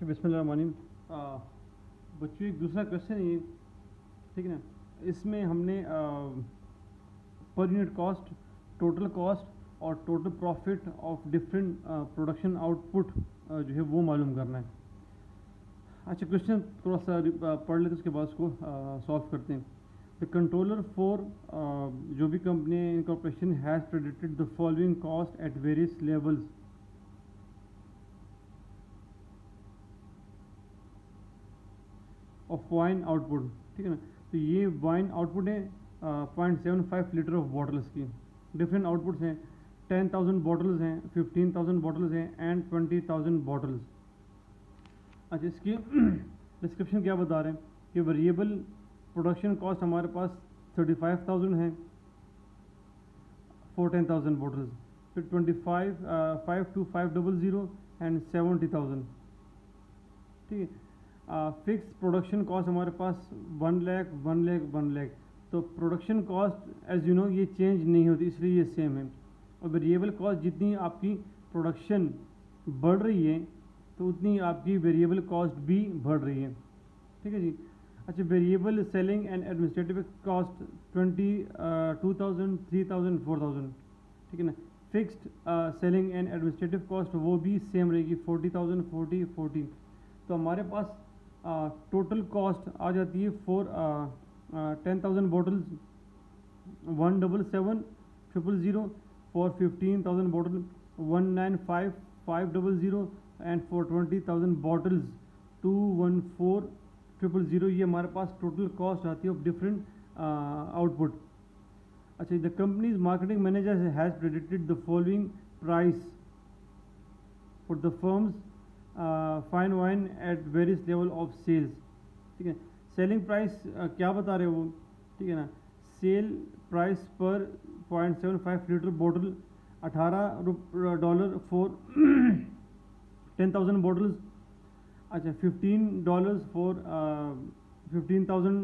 अच्छा बिस्मिल्लाह। बच्चों एक दूसरा क्वेश्चन है ये, ठीक है ना। इसमें हमने per unit cost, total cost और total profit of different production output जो है वो मालूम करना है। अच्छा क्वेश्चन थोड़ा सा पढ़ लेते उसके बाद उसको सॉल्व करते हैं। द कंट्रोलर फॉर जो भी company incorporation has predicted the following cost at various levels of wine output, ठीक है ना। तो ये वाइन आउटपुट है 0.75 लीटर ऑफ बॉटल्स की। डिफरेंट आउटपुट्स हैं, 10,000 बॉटल्स हैं, 15,000 बॉटल्स हैं एंड 20,000 बॉटल्स। अच्छा इसकी डिस्क्रिप्शन क्या बता रहे हैं कि वेरिएबल प्रोडक्शन कॉस्ट हमारे पास 35,000 है फॉर 10,000 बॉटल्स, फिर 25 52500 एंड 70,000, ठीक है। फिक्स प्रोडक्शन कॉस्ट हमारे पास 1 लाख 1 लाख 1 लाख। तो production cost as you know ये चेंज नहीं होती, इसलिए ये सेम है। और वेरिएबल कॉस्ट जितनी आपकी प्रोडक्शन बढ़ रही है तो उतनी आपकी वेरिएबल कॉस्ट भी बढ़ रही है, ठीक है जी। अच्छा variable selling and administrative cost 2,000 3,000 4,000, ठीक है ना। Fixed selling and administrative cost वो भी सेम रहेगी 40,000 40 40। तो हमारे पास टोटल कॉस्ट आ जाती है for 10,000 bottles 177,000 for 15,000 bottle 195,500 and for 20,000 bottles 214,000। ये हमारे पास टोटल कॉस्ट आती है ऑफ डिफरेंट आउटपुट। अच्छा the company's marketing manager has predicted the following price for the firm's fine wine at various level of sales, ठीक है। Selling price क्या बता रहे हो वो, ठीक है ना। सेल प्राइस पर 0.75 लीटर बॉटल $18 फॉर 10,000 बॉटल्स। अच्छा $15 for 15,000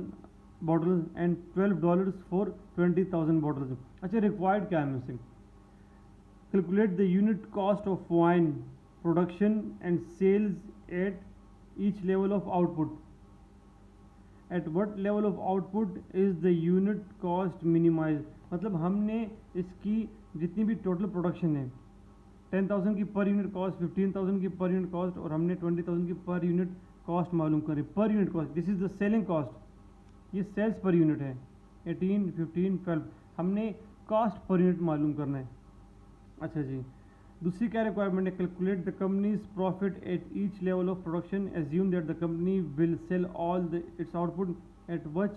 bottles and $12 for 20,000 bottles. अच्छा रिक्वायर्ड क्या है मुझसे, calculate the unit cost of wine production and sales at each level of output. At what level of output is the unit cost minimized? मतलब हमने इसकी जितनी भी टोटल प्रोडक्शन है 10,000 की पर यूनिट कॉस्ट, 15,000 की पर यूनिट कॉस्ट और हमने 20,000 की पर यूनिट कॉस्ट मालूम करी। पर unit cost this is the selling cost, ये सेल्स पर यूनिट है 18 15 12। हमने कॉस्ट पर यूनिट मालूम करना है। अच्छा जी दूसरी क्या रिक्वायरमेंट है, calculate the company's profit at each level of production, assume that the company will sell all its output at what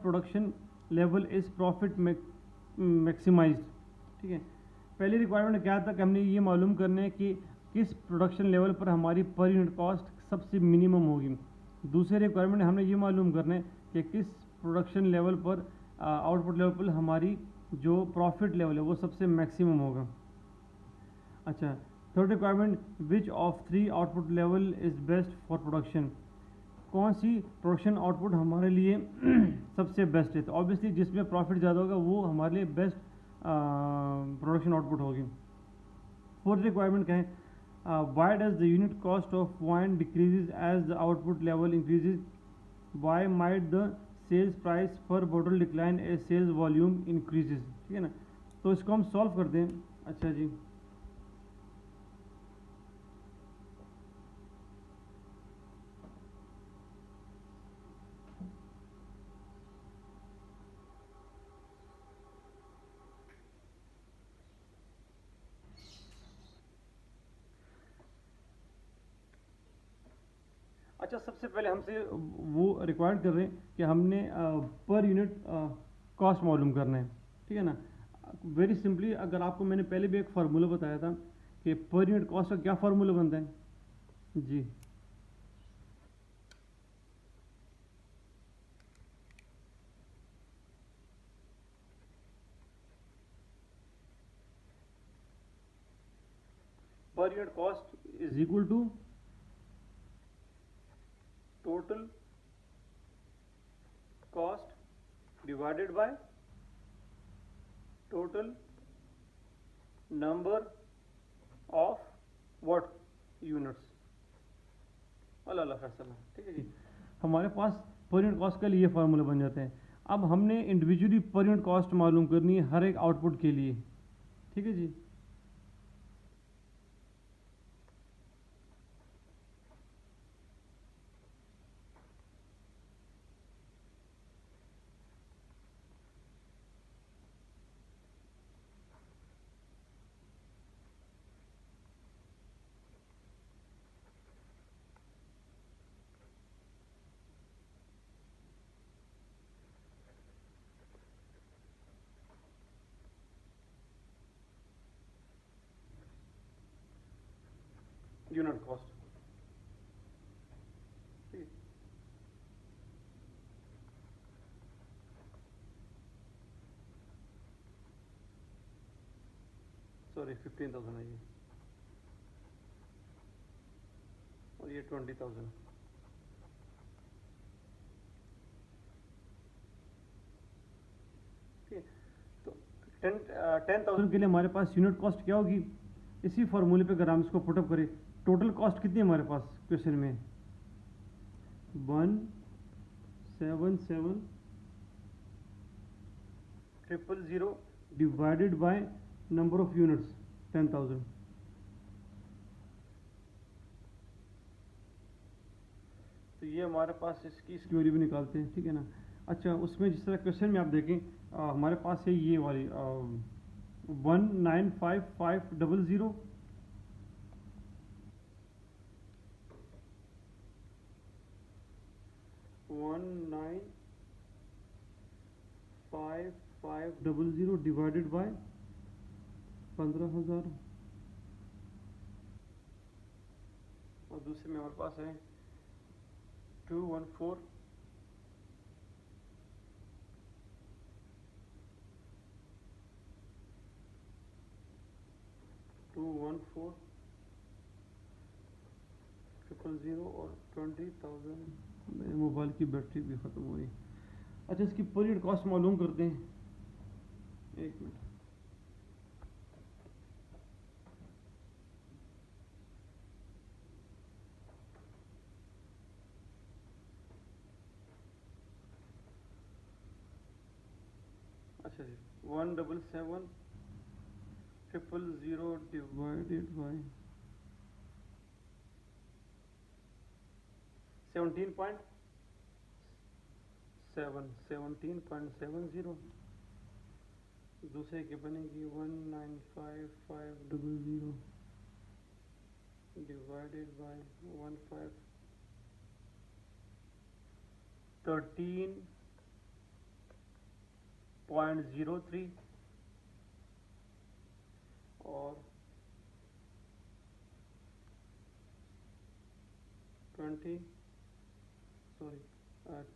production level is profit maximized, ठीक है। पहली रिक्वायरमेंट क्या था कि हमने ये मालूम करना है कि किस प्रोडक्शन लेवल पर हमारी पर यूनिट कॉस्ट सबसे मिनिमम होगी। दूसरी रिक्वायरमेंट हमने ये मालूम करना है कि किस प्रोडक्शन लेवल पर आउटपुट लेवल पर हमारी जो प्रॉफिट लेवल है वो सबसे मैक्सिमम होगा। अच्छा third requirement which of 3 output level is best for production, कौन सी प्रोडक्शन आउटपुट हमारे लिए सबसे बेस्ट है। तो ऑब्वियसली जिसमें प्रॉफिट ज़्यादा होगा वो हमारे लिए बेस्ट प्रोडक्शन आउटपुट होगी। फोर्थ रिक्वायरमेंट क्या है, why does the unit cost of wine decreases as the output level increases, why might the sales price per bottle decline as sales volume increases, ठीक है ना। तो इसको हम सॉल्व करते हैं। अच्छा जी अच्छा सबसे पहले हमसे वो रिक्वायर्ड कर रहे हैं कि हमने पर यूनिट कॉस्ट मालूम करना है, ठीक है ना। वेरी सिंपली अगर आपको मैंने पहले भी एक फार्मूला बताया था कि पर यूनिट कॉस्ट का क्या फार्मूला बनता है जी, per unit cost is equal to total cost divided by total number of what units, अलग अलग खर्चा में, ठीक है जी। हमारे पास पर यूनिट कॉस्ट के लिए ये फार्मूला बन जाते हैं। अब हमने इंडिविजुअली पर यूनिट कॉस्ट मालूम करनी है हर एक आउटपुट के लिए, ठीक है जी। यूनिट कॉस्ट, सॉरी 15,000 है ये, और ये 20,000। ठीक है, तो 10,000 के लिए हमारे पास यूनिट कॉस्ट क्या होगी, इसी फॉर्मूले पे अगर हम इसको पुटअप करें, टोटल कॉस्ट कितनी है हमारे पास क्वेश्चन में, 177,000 divided by number of units 10,000। तो ये हमारे पास इसकी वैल्यू भी निकालते हैं, ठीक है ना। अच्छा, उसमें जिस तरह क्वेश्चन में आप देखें हमारे पास है ये वाली 195,500, 195,500 डिवाइडेड बाय 15,000, और दूसरे में हमारे पास है 214 000 और 20,000। मेरे मोबाइल की बैटरी भी ख़त्म हो रही। अच्छा, इसकी पर यूनिट कॉस्ट मालूम करते हैं, एक मिनट। अच्छा जी, 177,000 डिवाइडेड बाय 17.70, दूसरे की बनेगी 195,500 डिवाइडेड बाय 13.03, और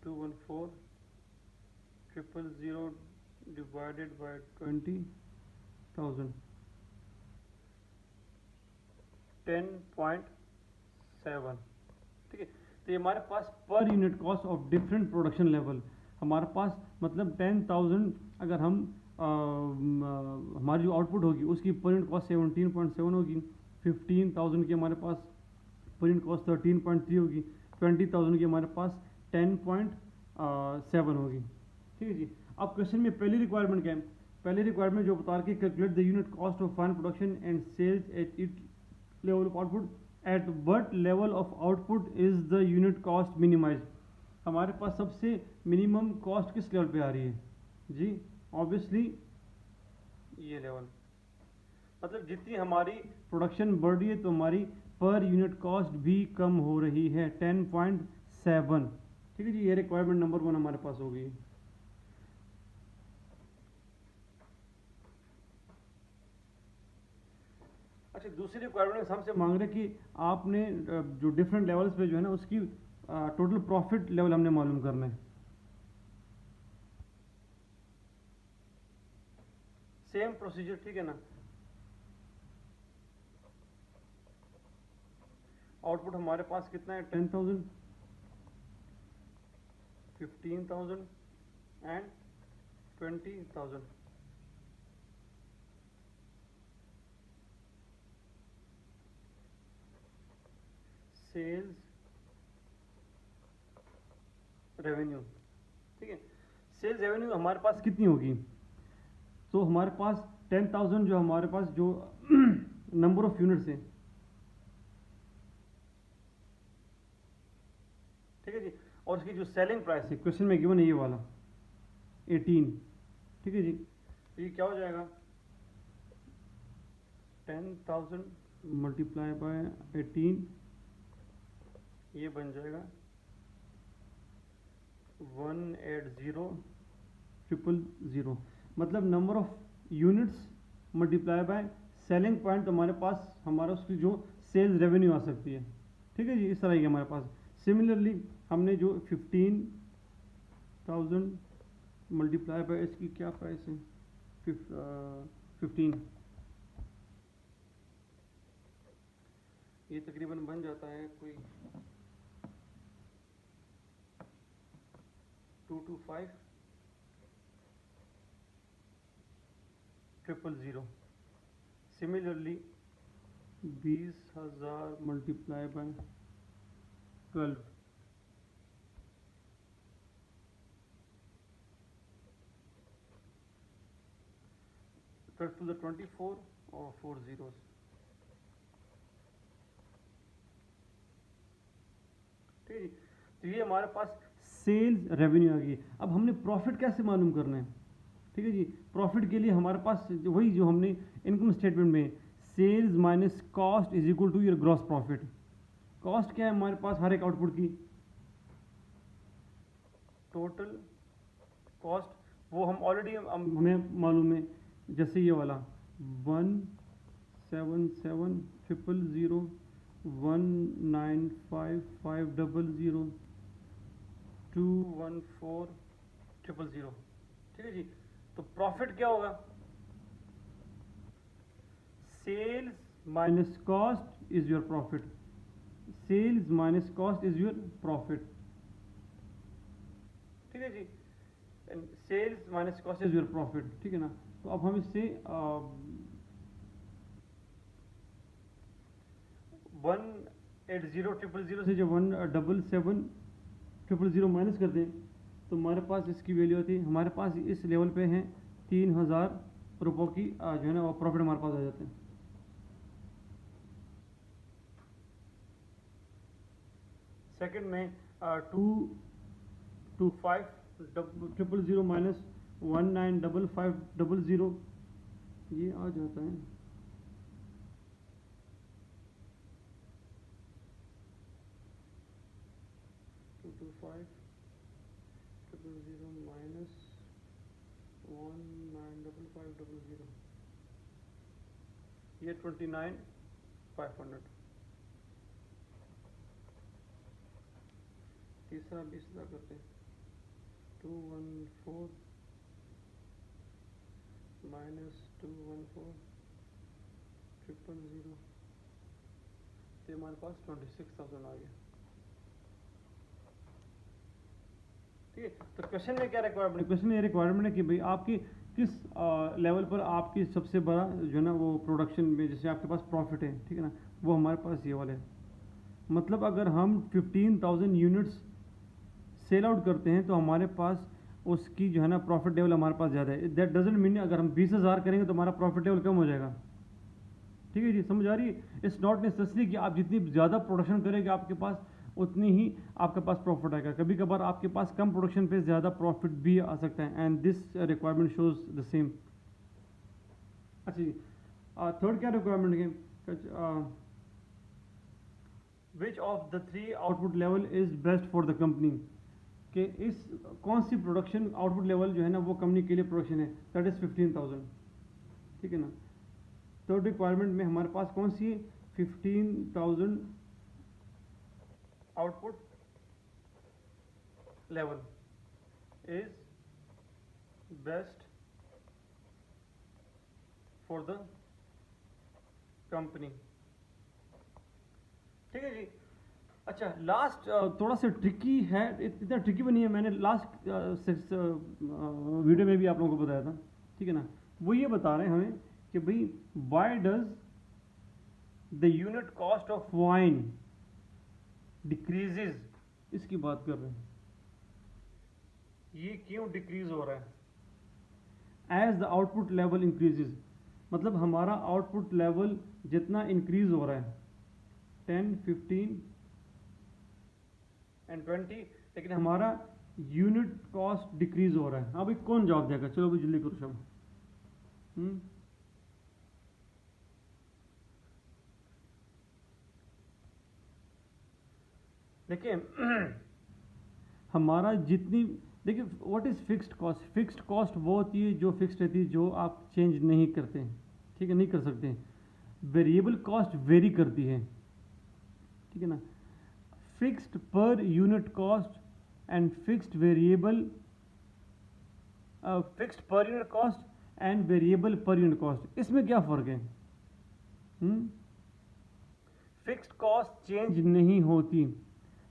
214,000 डिवाइडेड बाय 20,000, 10.7, ठीक है। तो ये हमारे पास per unit cost of different production level, हमारे पास मतलब 10,000 अगर हम हमारी जो आउटपुट होगी उसकी पर यूनिट कॉस्ट 17.7 होगी, 15,000 की हमारे पास पर यूनिट कॉस्ट 13.3 होगी, 20,000 की हमारे पास 10.7 होगी, ठीक है जी। अब क्वेश्चन में पहली रिक्वायरमेंट क्या है, पहली रिक्वायरमेंट जो बता रही है calculate the unit cost of fine production and sales at it level of output, at what level of output is the unit cost minimize. हमारे पास सबसे मिनिमम कॉस्ट किस लेवल पे आ रही है जी, ऑब्वियसली ये लेवल, मतलब जितनी हमारी प्रोडक्शन बढ़ रही है तो हमारी पर यूनिट कॉस्ट भी कम हो रही है, 10.7, ठीक है जी। ये रिक्वायरमेंट नंबर 1 हमारे पास होगी। अच्छा, दूसरी रिक्वायरमेंट हमसे मांग रहे कि आपने जो डिफरेंट लेवल्स पे जो है ना उसकी टोटल प्रॉफिट लेवल हमने मालूम करना है। सेम प्रोसीजर, ठीक है ना। आउटपुट हमारे पास कितना है, 10,000, 15,000 एंड 20,000। सेल्स रेवेन्यू, ठीक है। सेल्स रेवेन्यू हमारे पास कितनी होगी, तो हमारे पास 10,000 जो हमारे पास जो नंबर ऑफ यूनिट्स हैं, ठीक है जी, और उसकी जो सेलिंग प्राइस है, क्वेश्चन में गिवन है ये वाला 18, ठीक है जी, तो ये क्या हो जाएगा 10,000 मल्टीप्लाई बाय 18, ये बन जाएगा 180,000, मतलब number of units multiply by selling point, हमारे पास हमारा उसकी जो सेल्स रेवेन्यू आ सकती है, ठीक है जी, इस तरह की हमारे पास। सिमिलरली हमने जो 15,000 मल्टीप्लाई बाय इसकी क्या प्राइस है 15, ये तकरीबन बन जाता है कोई 225,000। Similarly 20,000 multiply by 12, to the 24 और 4 zeros, ठीक है। तो ये हमारे पास सेल्स रेवेन्यू आ गई। अब हमने प्रॉफिट कैसे मालूम करना है, ठीक है जी। प्रॉफिट के लिए हमारे पास वही जो हमने इनकम स्टेटमेंट में sales minus cost is equal to your gross profit. Cost क्या है हमारे पास हर एक आउटपुट की, टोटल कॉस्ट, वो हम ऑलरेडी हमें मालूम है, जैसे ये वाला 177,000, 195,500, 214,000, ठीक है जी। तो प्रॉफिट क्या होगा, sales minus cost is your profit, sales minus cost is your profit, ठीक है जी, sales minus cost is your profit, ठीक है ना। तो अब हम इससे 180,000 से जब 177,000 माइनस कर दें तो हमारे पास इसकी वैल्यू होती है, हमारे पास इस लेवल पे हैं 3,000 रुपयों की जो है ना वो प्रॉफिट हमारे पास आ जाते हैं। सेकंड में 225,000 माइनस 19,550, ये आ जाता है 225,000 माइनस 19,550, ये 29,500। तीसरा 20,000 करते हैं, 214 माइनस 214,000, तो हमारे पास 26,000 आ गया, ठीक है। तो क्वेश्चन में क्या रिक्वायरमेंट है, क्वेश्चन में ये रिक्वायरमेंट है कि भाई आपकी किस लेवल पर आपकी सबसे बड़ा जो है ना वो प्रोडक्शन में जैसे आपके पास प्रॉफिट है, ठीक है ना, वो हमारे पास ये वाला है। मतलब अगर हम 15,000 यूनिट्स सेल आउट करते हैं तो हमारे पास उसकी जो है ना प्रॉफिट लेवल हमारे पास ज़्यादा है। दैट डजंट मीन अगर हम 20,000 करेंगे तो हमारा प्रॉफिट लेवल कम हो जाएगा, ठीक है जी, समझ आ रही है। इट्स नॉट नेसेसरी कि आप जितनी ज़्यादा प्रोडक्शन करेंगे आपके पास उतनी ही आपके पास प्रॉफिट आएगा, कभी कभार आपके पास कम प्रोडक्शन पे ज़्यादा प्रॉफिट भी आ सकता है, and this requirement shows the same. अच्छा जी, थर्ड क्या रिक्वायरमेंट है, which of the 3 output level is best for the company, कि इस कौन सी प्रोडक्शन आउटपुट लेवल जो है ना वो कंपनी के लिए प्रोडक्शन है, दैट इज 15,000, ठीक है ना। थर्ड रिक्वायरमेंट में हमारे पास कौन सी है, 15,000 output level is best for the company, ठीक है जी। अच्छा लास्ट थोड़ा सा ट्रिकी है, इतना ट्रिकी भी नहीं है, मैंने लास्ट वीडियो में भी आप लोगों को बताया था, ठीक है ना। वो ये बता रहे हैं हमें कि भाई why does the unit cost of wine decreases, इसकी बात कर रहे हैं, ये क्यों डिक्रीज हो रहा है? As the output level increases, मतलब हमारा आउटपुट लेवल जितना इंक्रीज हो रहा है 10, 15 एंड 20, लेकिन हमारा यूनिट कॉस्ट डिक्रीज हो रहा है। हाँ भाई, कौन जवाब देगा? चलो भाई जल्दी करो शाम। देखिए हमारा जितनी, देखिए what is fixed cost? Fixed cost वो होती है जो फिक्स्ड रहती है, जो आप चेंज नहीं करते हैं, ठीक है, नहीं कर सकते। वेरिएबल कॉस्ट वेरी करती है, ठीक है ना। फिक्स्ड पर unit cost and fixed variable, fixed पर यूनिट कॉस्ट एंड वेरिएबल पर यूनिट कॉस्ट, इसमें क्या फ़र्क है? फिक्स्ड कॉस्ट चेंज नहीं होती,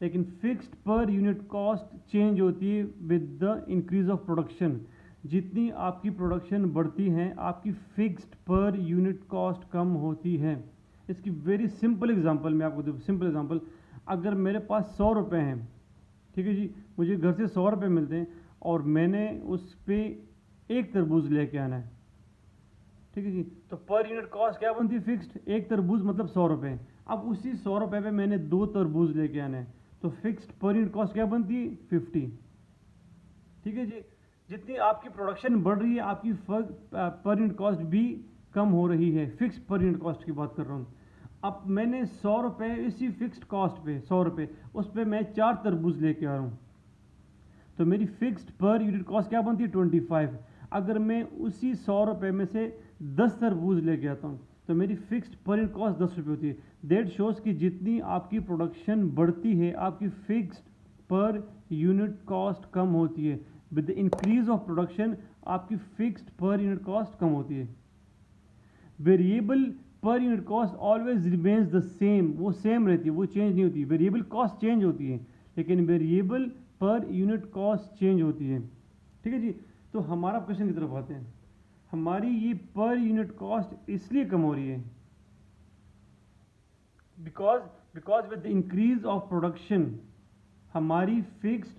लेकिन फिक्स्ड पर यूनिट कॉस्ट चेंज होती है with the increase of production. जितनी आपकी प्रोडक्शन बढ़ती है, आपकी फिक्स्ड पर यूनिट कॉस्ट कम होती है। इसकी वेरी सिंपल एग्जांपल मैं आपको दूँ, सिंपल एग्जांपल। अगर मेरे पास 100 रुपये हैं, ठीक है जी, मुझे घर से 100 रुपये मिलते हैं और मैंने उस पर एक तरबूज लेके आना है, ठीक है जी, तो पर यूनिट कॉस्ट क्या बनती है? फिक्स्ड। एक तरबूज मतलब 100 रुपये। अब उसी 100 रुपये पे मैंने 2 तरबूज लेके आना है, तो फिक्स्ड पर यूनिट कॉस्ट क्या बनती है? 50, ठीक है जी। जितनी आपकी प्रोडक्शन बढ़ रही है, आपकी पर यूनिट कॉस्ट भी कम हो रही है। फिक्स्ड पर यूनिट कॉस्ट की बात कर रहा हूँ। अब मैंने 100 रुपये इसी फिक्स्ड कॉस्ट पे, 100 रुपये, उस पर मैं 4 तरबूज लेके आ रहा हूँ, तो मेरी फिक्स्ड पर यूनिट कॉस्ट क्या बनती है? 25। अगर मैं उसी 100 रुपये में से 10 तरबूज लेके आता हूँ, तो मेरी फिक्स्ड पर यूनिट कॉस्ट 10 रुपये होती है। दैट शोज़ कि जितनी आपकी प्रोडक्शन बढ़ती है, आपकी फिक्स्ड पर यूनिट कॉस्ट कम होती है। With the increase of production आपकी फिक्स्ड पर यूनिट कॉस्ट कम होती है। वेरिएबल पर unit cost always remains the same, वो सेम रहती है, वो चेंज नहीं होती। वेरिएबल कॉस्ट चेंज होती है, लेकिन वेरिएबल पर यूनिट कॉस्ट चेंज होती है, ठीक है जी। तो हमारा क्वेश्चन की तरफ आते हैं। हमारी ये पर यूनिट कॉस्ट इसलिए कम हो रही है because with the increase of production हमारी फिक्स्ड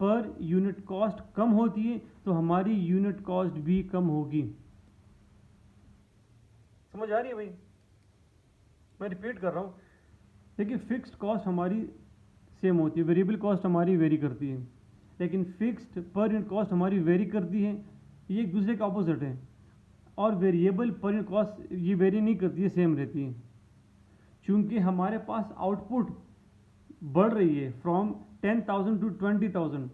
पर यूनिट कॉस्ट कम होती है, तो हमारी यूनिट कॉस्ट भी कम होगी। समझ आ रही है भाई? मैं रिपीट कर रहा हूँ। देखिए, फिक्स्ड कॉस्ट हमारी सेम होती है, वेरिएबल कॉस्ट हमारी वेरी करती है, लेकिन फिक्स्ड पर यूनिट कॉस्ट हमारी वेरी करती है। ये एक दूसरे का ऑपोजिट है। और वेरिएबल पर यूनिट कॉस्ट ये वेरी नहीं करती है, सेम रहती है। चूँकि हमारे पास आउटपुट बढ़ रही है फ्रॉम 10,000 टू 20,000,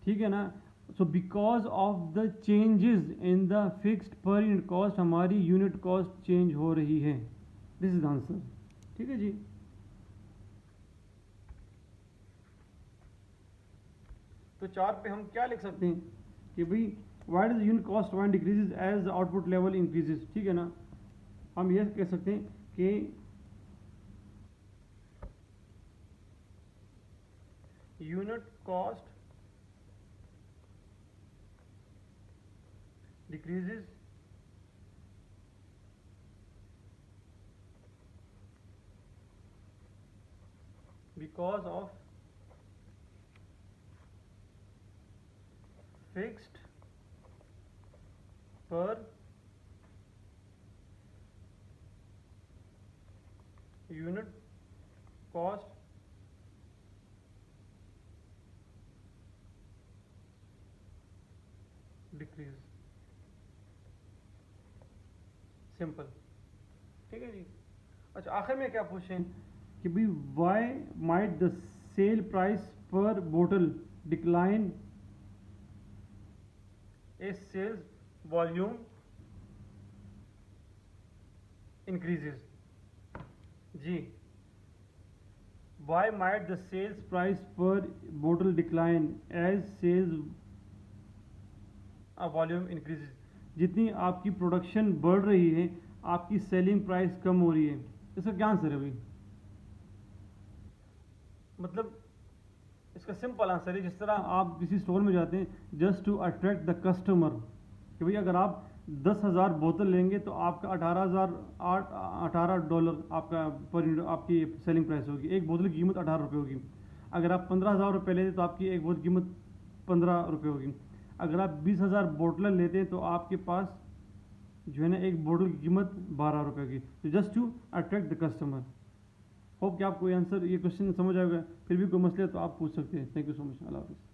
ठीक है ना। So because of the changes in the fixed पर यूनिट कॉस्ट हमारी यूनिट कॉस्ट चेंज हो रही है। दिस इज आंसर, ठीक है जी। तो 4 पे हम क्या लिख सकते हैं कि भाई why does unit cost when decreases as the output level increases, ठीक है ना। हम ये कह सकते हैं कि unit cost decreases because of fixed per unit cost decrease। Simple, ठीक है जी। अच्छा, आखिर में क्या पूछें कि भाई why might the sale price per बोतल decline a sales volume increases. जी, why might the sales price per बोतल decline as sales volume increases. जितनी आपकी प्रोडक्शन बढ़ रही है, आपकी सेलिंग प्राइस कम हो रही है। इसका क्या आंसर है भाई? मतलब इसका सिंपल आंसर है, जिस तरह आप किसी स्टोर में जाते हैं just to attract the customer, कि भाई अगर आप 10,000 बोतल लेंगे तो आपका $18 आपका पर आपकी सेलिंग प्राइस होगी। एक बोतल की कीमत 18 रुपये होगी। अगर आप 15,000 रुपये लेते तो आपकी एक बोतल की कीमत 15 रुपये होगी। अगर आप 20,000 बोतलें लेते हैं तो आपके पास जो है ना एक बोतल की कीमत 12 रुपये होगी। तो just to attract the customer. Hope कि आपको ये आंसर ये क्वेश्चन समझ आएगा। फिर भी कोई मसले तो आप पूछ सकते हैं। Thank you so much. अल्लाह हाफिज़।